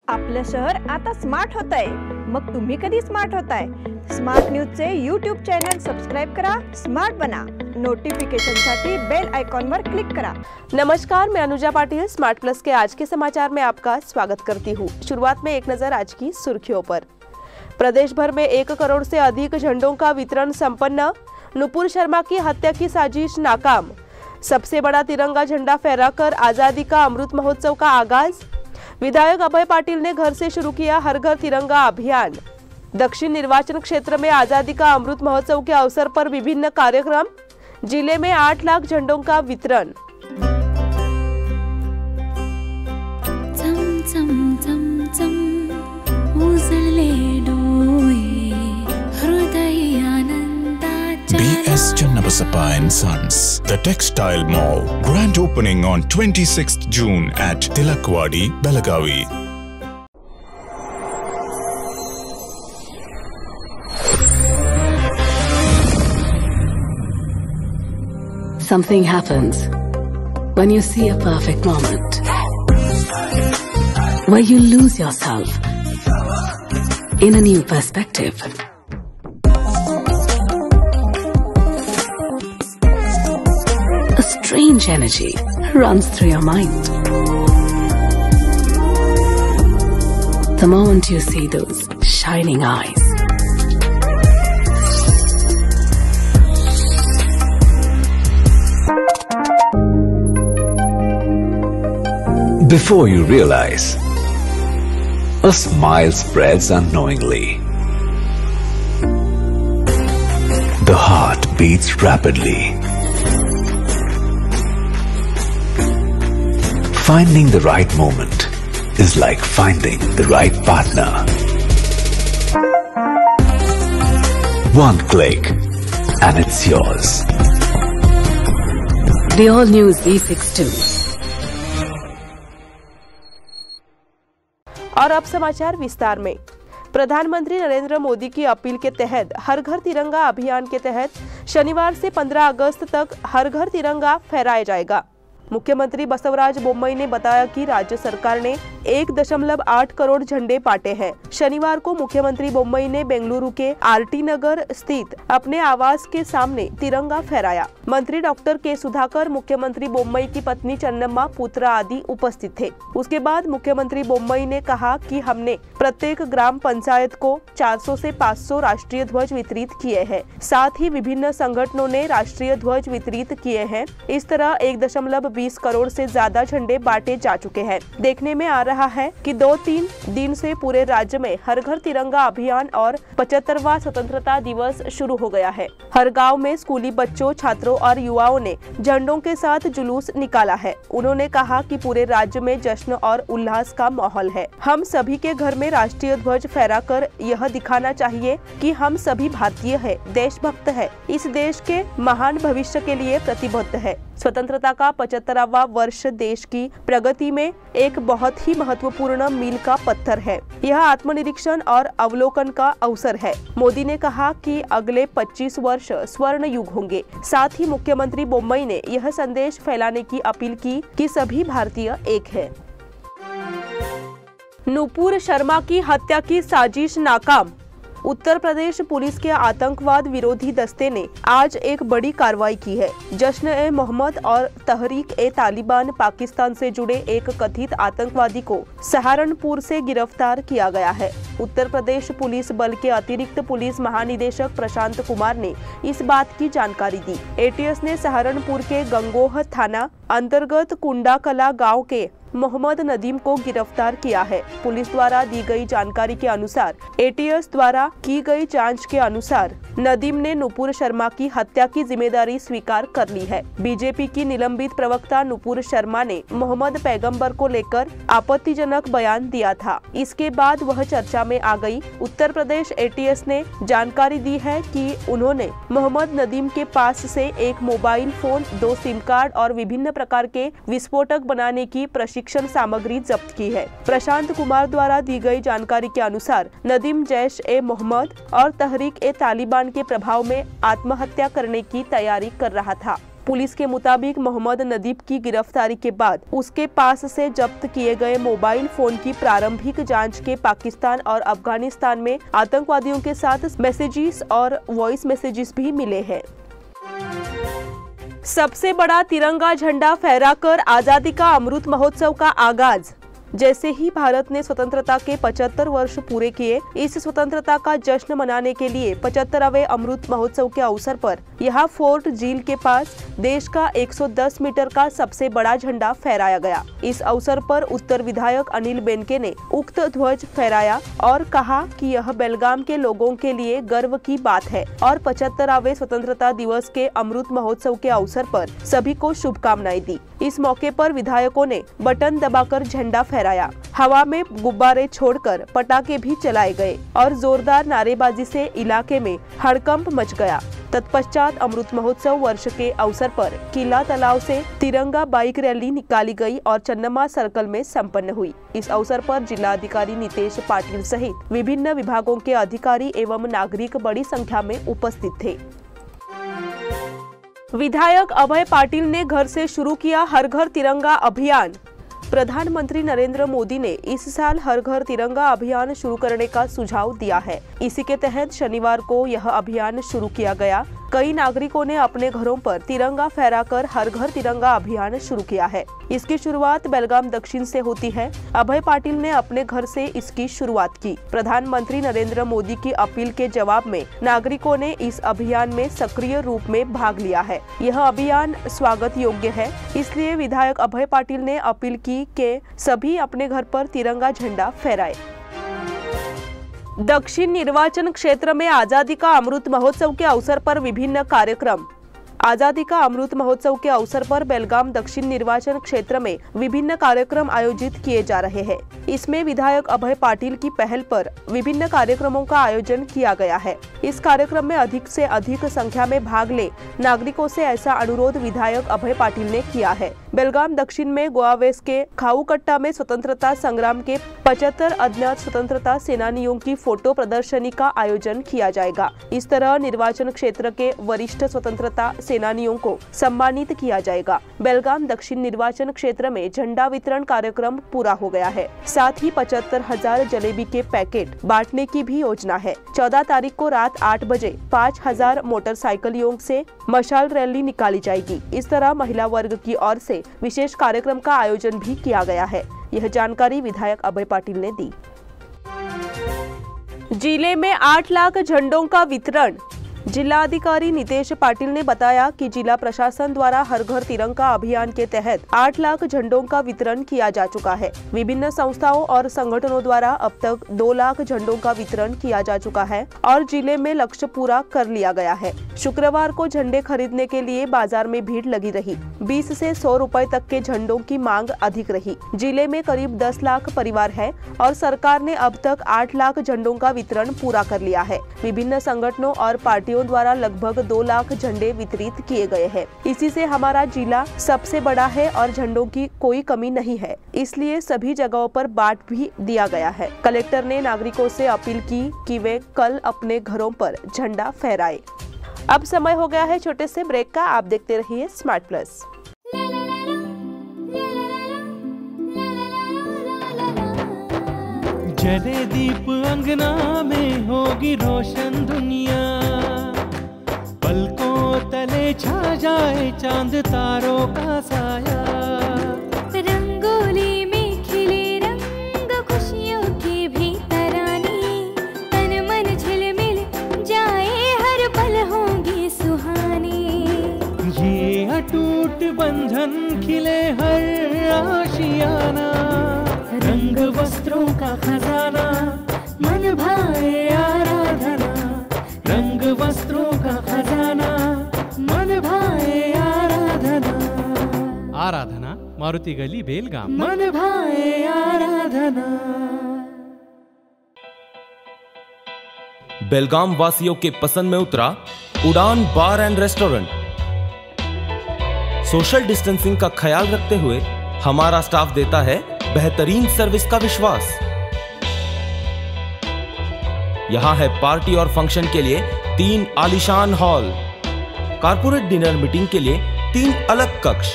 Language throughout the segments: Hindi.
आपलं शहर आता स्मार्ट होत आहे। मग तुम्ही कधी स्मार्ट होताय? स्मार्ट न्यूजचे यूट्यूब चॅनल सबस्क्राइब करा, स्मार्ट बना। नोटिफिकेशनसाठी बेल आइकॉन पर क्लिक करा। नमस्कार, मैं अनुजा पाटिल स्मार्ट प्लस के आज के समाचार में आपका स्वागत करती हूँ। शुरुआत में एक नजर आज की सुर्खियों पर। प्रदेश भर में 1 करोड़ से अधिक झंडों का वितरण संपन्न। नुपुर शर्मा की हत्या की साजिश नाकाम। सबसे बड़ा तिरंगा झंडा फहराकर आजादी का अमृत महोत्सव का आगाज। विधायक अभय पाटिल ने घर से शुरू किया हर घर तिरंगा अभियान। दक्षिण निर्वाचन क्षेत्र में आजादी का अमृत महोत्सव के अवसर पर विभिन्न कार्यक्रम। जिले में 8 लाख झंडों का वितरण। B.S. Channabasappa and Sons, The Textile Mall, grand opening on 26th June at Tilakwadi, Belagavi. Something happens when you see a perfect moment, where you lose yourself in a new perspective. A strange energy runs through your mind. The moment you see those shining eyes, before you realize, a smile spreads unknowingly. The heart beats rapidly. Finding the right moment is like finding the right partner. One click and it's yours. the all-new Z62. और अब समाचार विस्तार में। प्रधानमंत्री नरेंद्र मोदी की अपील के तहत हर घर तिरंगा अभियान के तहत शनिवार से 15 अगस्त तक हर घर तिरंगा फहराया जाएगा। मुख्यमंत्री बसवराज बोम्मई ने बताया कि राज्य सरकार ने 1.8 करोड़ झंडे बांटे हैं। शनिवार को मुख्यमंत्री बोम्मई ने बेंगलुरु के आरटी नगर स्थित अपने आवास के सामने तिरंगा फहराया। मंत्री डॉक्टर के सुधाकर, मुख्यमंत्री बोम्मई की पत्नी चन्नम्मा, पुत्र आदि उपस्थित थे। उसके बाद मुख्यमंत्री बोम्मई ने कहा कि हमने प्रत्येक ग्राम पंचायत को 400 से 500 राष्ट्रीय ध्वज वितरित किए हैं। साथ ही विभिन्न संगठनों ने राष्ट्रीय ध्वज वितरित किए हैं। इस तरह 1.20 करोड़ से ज्यादा झंडे बांटे जा चुके हैं। देखने में आ रहा है कि 2-3 दिन से पूरे राज्य में हर घर तिरंगा अभियान और 75वां स्वतंत्रता दिवस शुरू हो गया है। हर गांव में स्कूली बच्चों, छात्रों और युवाओं ने झंडों के साथ जुलूस निकाला है। उन्होंने कहा कि पूरे राज्य में जश्न और उल्लास का माहौल है। हम सभी के घर में राष्ट्रीय ध्वज फहराकर यह दिखाना चाहिए कि हम सभी भारतीय हैं, देशभक्त है, इस देश के महान भविष्य के लिए प्रतिबद्ध है। स्वतंत्रता का 75वां वर्ष देश की प्रगति में एक बहुत ही महत्वपूर्ण मील का पत्थर है। यह आत्मनिरीक्षण और अवलोकन का अवसर है। मोदी ने कहा कि अगले 25 वर्ष स्वर्ण युग होंगे। साथ ही मुख्यमंत्री बोम्मई ने यह संदेश फैलाने की अपील की कि सभी भारतीय एक है। नुपुर शर्मा की हत्या की साजिश नाकाम। उत्तर प्रदेश पुलिस के आतंकवाद विरोधी दस्ते ने आज एक बड़ी कार्रवाई की है। जश्न-ए-मोहम्मद और तहरीक-ए-तालिबान पाकिस्तान से जुड़े एक कथित आतंकवादी को सहारनपुर से गिरफ्तार किया गया है। उत्तर प्रदेश पुलिस बल के अतिरिक्त पुलिस महानिदेशक प्रशांत कुमार ने इस बात की जानकारी दी। एटीएस ने सहारनपुर के गंगोह थाना अंतर्गत कुंडाकला गांव के मोहम्मद नदीम को गिरफ्तार किया है। पुलिस द्वारा दी गई जानकारी के अनुसार एटीएस द्वारा की गई जांच के अनुसार नदीम ने नुपुर शर्मा की हत्या की जिम्मेदारी स्वीकार कर ली है। बीजेपी की निलंबित प्रवक्ता नुपुर शर्मा ने मोहम्मद पैगंबर को लेकर आपत्तिजनक बयान दिया था। इसके बाद वह चर्चा में आ गई। उत्तर प्रदेश एटीएस ने जानकारी दी है कि उन्होंने मोहम्मद नदीम के पास से एक मोबाइल फोन, 2 सिम कार्ड और विभिन्न प्रकार के विस्फोटक बनाने की प्रशिक्षण सामग्री जब्त की है। प्रशांत कुमार द्वारा दी गई जानकारी के अनुसार नदीम जैश-ए-मोहम्मद और तहरीक-ए-तालिबान के प्रभाव में आत्महत्या करने की तैयारी कर रहा था। पुलिस के मुताबिक मोहम्मद नदीब की गिरफ्तारी के बाद उसके पास से जब्त किए गए मोबाइल फोन की प्रारंभिक जांच के पाकिस्तान और अफगानिस्तान में आतंकवादियों के साथ मैसेजेस और वॉइस मैसेजेस भी मिले हैं। सबसे बड़ा तिरंगा झंडा फहराकर आजादी का अमृत महोत्सव का आगाज। जैसे ही भारत ने स्वतंत्रता के 75 वर्ष पूरे किए, इस स्वतंत्रता का जश्न मनाने के लिए 75वें अमृत महोत्सव के अवसर पर यहाँ फोर्ट झील के पास देश का 110 मीटर का सबसे बड़ा झंडा फहराया गया। इस अवसर पर उत्तर विधायक अनिल बेनके ने उक्त ध्वज फहराया और कहा कि यह बेलगाम के लोगों के लिए गर्व की बात है और 75वें स्वतंत्रता दिवस के अमृत महोत्सव के अवसर पर सभी को शुभकामनाएं दी। इस मौके पर विधायकों ने बटन दबाकर झंडा फहराया, हवा में गुब्बारे छोड़कर पटाखे भी चलाए गए और जोरदार नारेबाजी से इलाके में हड़कंप मच गया। तत्पश्चात अमृत महोत्सव वर्ष के अवसर पर किला तालाब से तिरंगा बाइक रैली निकाली गई और चन्नमा सर्कल में संपन्न हुई। इस अवसर पर जिलाधिकारी नितेश पाटिल सहित विभिन्न विभागों के अधिकारी एवं नागरिक बड़ी संख्या में उपस्थित थे। विधायक अभय पाटिल ने घर से शुरू किया हर घर तिरंगा अभियान। प्रधानमंत्री नरेंद्र मोदी ने इस साल हर घर तिरंगा अभियान शुरू करने का सुझाव दिया है। इसी के तहत शनिवार को यह अभियान शुरू किया गया। कई नागरिकों ने अपने घरों पर तिरंगा फहराकर हर घर तिरंगा अभियान शुरू किया है। इसकी शुरुआत बेलगाम दक्षिण से होती है। अभय पाटिल ने अपने घर से इसकी शुरुआत की। प्रधानमंत्री नरेंद्र मोदी की अपील के जवाब में नागरिकों ने इस अभियान में सक्रिय रूप में भाग लिया है। यह अभियान स्वागत योग्य है, इसलिए विधायक अभय पाटिल ने अपील की कि सभी अपने घर पर तिरंगा झंडा फहराए। दक्षिण निर्वाचन क्षेत्र में आजादी का अमृत महोत्सव के अवसर पर विभिन्न कार्यक्रम। आजादी का अमृत महोत्सव के अवसर पर बेलगाम दक्षिण निर्वाचन क्षेत्र में विभिन्न कार्यक्रम आयोजित किए जा रहे हैं। इसमें विधायक अभय पाटिल की पहल पर विभिन्न कार्यक्रमों का आयोजन किया गया है। इस कार्यक्रम में अधिक से अधिक संख्या में भाग ले नागरिकों से ऐसा अनुरोध विधायक अभय पाटिल ने किया है। बेलगाम दक्षिण में गोवावेस के खाऊकट्टा में स्वतंत्रता संग्राम के 75 अज्ञात स्वतंत्रता सेनानियों की फोटो प्रदर्शनी का आयोजन किया जाएगा। इस तरह निर्वाचन क्षेत्र के वरिष्ठ स्वतंत्रता सेनानियों को सम्मानित किया जाएगा। बेलगाम दक्षिण निर्वाचन क्षेत्र में झंडा वितरण कार्यक्रम पूरा हो गया है। साथ ही 75,000 जलेबी के पैकेट बांटने की भी योजना है। 14 तारीख को रात 8 बजे 5,000 मोटरसाइकिलों से मशाल रैली निकाली जाएगी। इस तरह महिला वर्ग की ओर से विशेष कार्यक्रम का आयोजन भी किया गया है। यह जानकारी विधायक अभय पाटिल ने दी। जिले में 8 लाख झंडों का वितरण। जिलाधिकारी नितेश पाटिल ने बताया कि जिला प्रशासन द्वारा हर घर तिरंगा अभियान के तहत 8 लाख झंडों का वितरण किया जा चुका है। विभिन्न संस्थाओं और संगठनों द्वारा अब तक 2 लाख झंडों का वितरण किया जा चुका है और जिले में लक्ष्य पूरा कर लिया गया है। शुक्रवार को झंडे खरीदने के लिए बाजार में भीड़ लगी रही। 20 से 100 रुपए तक के झंडों की मांग अधिक रही। जिले में करीब 10 लाख परिवार है और सरकार ने अब तक 8 लाख झंडों का वितरण पूरा कर लिया है। विभिन्न संगठनों और पार्टियों द्वारा लगभग 2 लाख झंडे वितरित किए गए हैं। इसी से हमारा जिला सबसे बड़ा है और झंडों की कोई कमी नहीं है, इसलिए सभी जगहों पर बांट भी दिया गया है। कलेक्टर ने नागरिकों से अपील की कि वे कल अपने घरों पर झंडा फहराए। अब समय हो गया है छोटे से ब्रेक का। आप देखते रहिए स्मार्ट प्लस। जले दीप अंगना में होगी रोशन दुनिया, पलकों तले छा जाए चांद तारों का साया। रंगोली में खिले रंग खुशियों की भी तरानी, तन मन झिलमिल जाए हर पल होंगी सुहानी। ये अटूट बंधन खिले हर आशियाना, रंग वस्त्रों का खजाना मन भाए आराधना। रंग वस्त्रों का खजाना मन भाए आराधना। आराधना मारुति गली बेलगाम। मन भाए आराधना। बेलगाम वासियों के पसंद में उतरा उड़ान बार एंड रेस्टोरेंट। सोशल डिस्टेंसिंग का ख्याल रखते हुए हमारा स्टाफ देता है बेहतरीन सर्विस का विश्वास। यहां है पार्टी और फंक्शन के लिए 3 आलीशान हॉल, कारपोरेट डिनर मीटिंग के लिए 3 अलग कक्ष,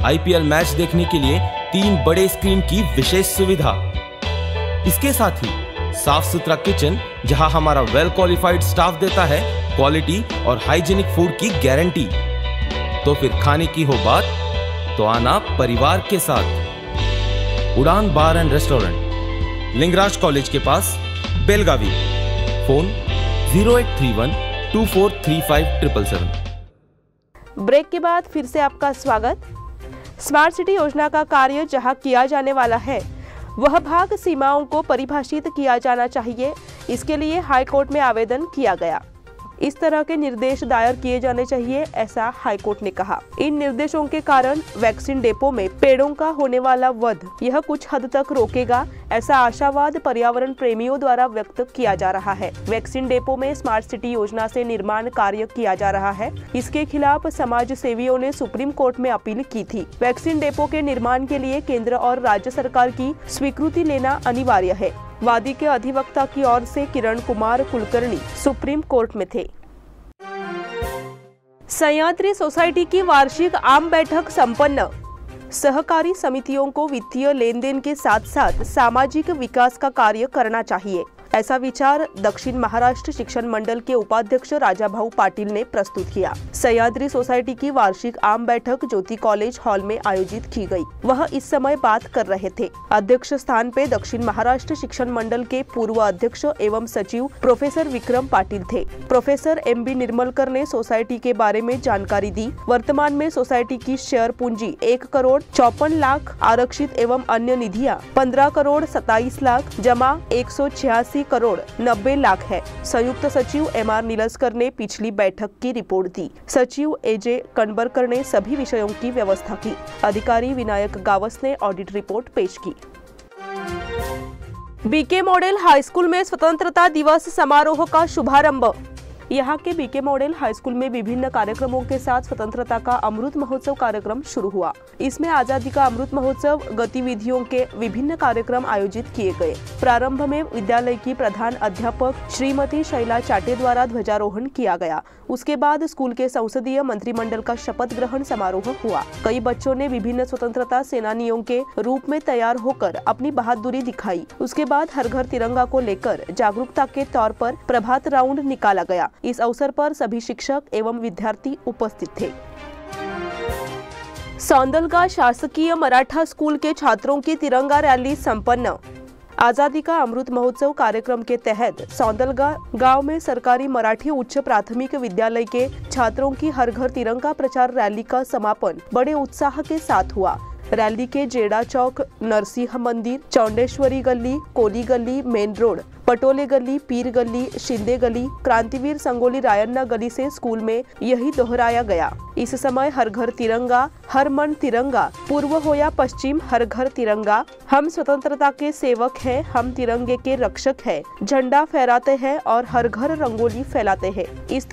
IPL मैच देखने के लिए 3 बड़े स्क्रीन की विशेष सुविधा। इसके साथ ही साफ सुथरा किचन, जहां हमारा वेल क्वालिफाइड स्टाफ देता है क्वालिटी और हाइजीनिक फूड की गारंटी। तो फिर खाने की हो बात तो आना परिवार के साथ। उड़ान बार एंड रेस्टोरेंट, लिंगराज कॉलेज के पास, बेलगावी। फोन 0831243577। ब्रेक के बाद फिर से आपका स्वागत। स्मार्ट सिटी योजना का कार्य जहां किया जाने वाला है, वह भाग सीमाओं को परिभाषित किया जाना चाहिए। इसके लिए हाई कोर्ट में आवेदन किया गया। इस तरह के निर्देश दायर किए जाने चाहिए, ऐसा हाईकोर्ट ने कहा। इन निर्देशों के कारण वैक्सीन डेपो में पेड़ों का होने वाला वध यह कुछ हद तक रोकेगा, ऐसा आशावाद पर्यावरण प्रेमियों द्वारा व्यक्त किया जा रहा है। वैक्सीन डेपो में स्मार्ट सिटी योजना से निर्माण कार्य किया जा रहा है। इसके खिलाफ समाज सेवियों ने सुप्रीम कोर्ट में अपील की थी। वैक्सीन डेपो के निर्माण के लिए केंद्र और राज्य सरकार की स्वीकृति लेना अनिवार्य है। वादी के अधिवक्ता की ओर से किरण कुमार कुलकर्णी सुप्रीम कोर्ट में थे। सह्याद्री सोसाइटी की वार्षिक आम बैठक संपन्न। सहकारी समितियों को वित्तीय लेन देन के साथ साथ सामाजिक विकास का कार्य करना चाहिए, ऐसा विचार दक्षिण महाराष्ट्र शिक्षण मंडल के उपाध्यक्ष राजाभाऊ पाटिल ने प्रस्तुत किया। सह्याद्री सोसाइटी की वार्षिक आम बैठक ज्योति कॉलेज हॉल में आयोजित की गई। वह इस समय बात कर रहे थे। अध्यक्ष स्थान पे दक्षिण महाराष्ट्र शिक्षण मंडल के पूर्व अध्यक्ष एवं सचिव प्रोफेसर विक्रम पाटिल थे। प्रोफेसर MB निर्मलकर ने सोसाइटी के बारे में जानकारी दी। वर्तमान में सोसाइटी की शेयर पूंजी 1,54 लाख, आरक्षित एवं अन्य निधियां 15,27 लाख, जमा 186 करोड़ 90 लाख है। संयुक्त सचिव MR नीलस्कर ने पिछली बैठक की रिपोर्ट दी। सचिव AJ कनबरकर ने सभी विषयों की व्यवस्था की। अधिकारी विनायक गावस ने ऑडिट रिपोर्ट पेश की। BK मॉडल हाई स्कूल में स्वतंत्रता दिवस समारोह का शुभारंभ। यहाँ के BK मॉडल हाई स्कूल में विभिन्न कार्यक्रमों के साथ स्वतंत्रता का अमृत महोत्सव कार्यक्रम शुरू हुआ। इसमें आजादी का अमृत महोत्सव गतिविधियों के विभिन्न कार्यक्रम आयोजित किए गए। प्रारंभ में विद्यालय की प्रधान अध्यापक श्रीमती शैला चाटे द्वारा ध्वजारोहण किया गया। उसके बाद स्कूल के संसदीय मंत्रिमंडल का शपथ ग्रहण समारोह हुआ। कई बच्चों ने विभिन्न स्वतंत्रता सेनानियों के रूप में तैयार होकर अपनी बहादुरी दिखाई। उसके बाद हर घर तिरंगा को लेकर जागरूकता के तौर पर प्रभात राउंड निकाला गया। इस अवसर पर सभी शिक्षक एवं विद्यार्थी उपस्थित थे। सौंदलगा शासकीय मराठा स्कूल के छात्रों की तिरंगा रैली संपन्न। आजादी का अमृत महोत्सव कार्यक्रम के तहत सौंदलगा गांव में सरकारी मराठी उच्च प्राथमिक विद्यालय के छात्रों की हर घर तिरंगा प्रचार रैली का समापन बड़े उत्साह के साथ हुआ। रैली के जेड़ा चौक, नरसिंह मंदिर, चौंडेश्वरी गली, कोली गली, मेन रोड, पटोले गली, पीर गली, शिंदे गली, क्रांतिवीर संगोली रायन्ना गली से स्कूल में यही दोहराया गया। इस समय हर घर तिरंगा, हर मन तिरंगा, पूर्व हो या पश्चिम, हर घर तिरंगा, हम स्वतंत्रता के सेवक हैं, हम तिरंगे के रक्षक हैं, झंडा फहराते हैं और हर घर रंगोली फैलाते हैं। इस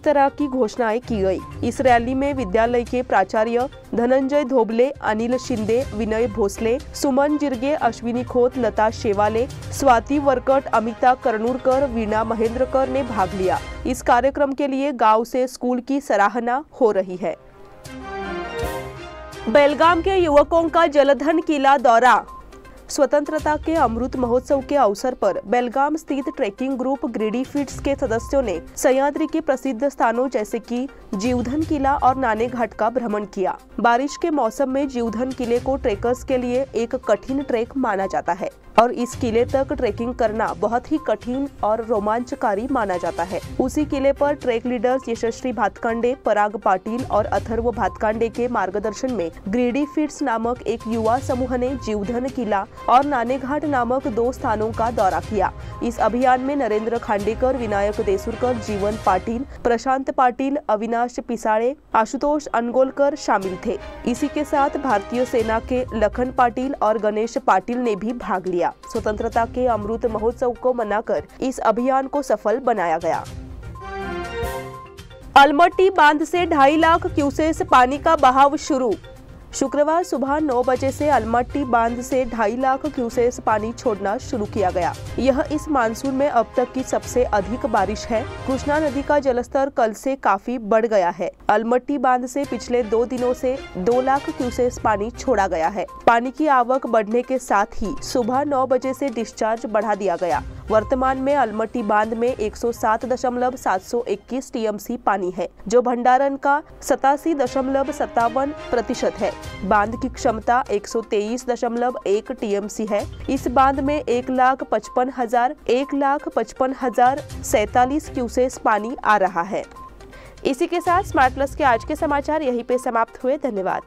तरह की घोषणाएं की गई। इस रैली में विद्यालय के प्राचार्य धनंजय धोबले, अनिल शिंदे, विनय भोसले, सुमन जिरगे, अश्विनी खोत, लता शेवाले, स्वाति वरकट, अमिता कर्णूरकर, वीणा महेंद्रकर ने भाग लिया। इस कार्यक्रम के लिए गांव से स्कूल की सराहना हो रही है। बेलगाम के युवकों का जलधन किला दौरा। स्वतंत्रता के अमृत महोत्सव के अवसर पर बेलगाम स्थित ट्रेकिंग ग्रुप ग्रीडी फीट्स के सदस्यों ने सह्याद्री के प्रसिद्ध स्थानों जैसे कि जीवधन किला और नाने घाट का भ्रमण किया। बारिश के मौसम में जीवधन किले को ट्रेकर्स के लिए एक कठिन ट्रेक माना जाता है और इस किले तक ट्रेकिंग करना बहुत ही कठिन और रोमांचकारी माना जाता है। उसी किले पर ट्रेक लीडर्स यशस्वी भातकांडे, पराग पाटिल और अथर्व भातकांडे के मार्गदर्शन में ग्रीडी फीट्स नामक एक युवा समूह ने जीवधन किला और नाने घाट नामक 2 स्थानों का दौरा किया। इस अभियान में नरेंद्र खांडेकर, विनायक देसुरकर, जीवन पाटिल, प्रशांत पाटिल, अविनाश पिसाळे, आशुतोष अनगोलकर शामिल थे। इसी के साथ भारतीय सेना के लखन पाटिल और गणेश पाटिल ने भी भाग लिया। स्वतंत्रता के अमृत महोत्सव को मनाकर इस अभियान को सफल बनाया गया। अलमट्टी बांध से 2.5 लाख क्यूसेस पानी का बहाव शुरू। शुक्रवार सुबह 9 बजे से अलमट्टी बांध से 2.5 लाख क्यूसेस पानी छोड़ना शुरू किया गया। यह इस मानसून में अब तक की सबसे अधिक बारिश है। कृष्णा नदी का जलस्तर कल से काफी बढ़ गया है। अलमट्टी बांध से पिछले 2 दिनों से 2 लाख क्यूसेस पानी छोड़ा गया है। पानी की आवक बढ़ने के साथ ही सुबह 9 बजे से डिस्चार्ज बढ़ा दिया गया। वर्तमान में अलमट्टी बांध में 107.721 टीएमसी पानी है, जो भंडारण का 87.57% है। बांध की क्षमता 123.1 टीएमसी है। इस बांध में 1,55,047 क्यूसेस पानी आ रहा है। इसी के साथ स्मार्ट प्लस के आज के समाचार यहीं पे समाप्त हुए। धन्यवाद।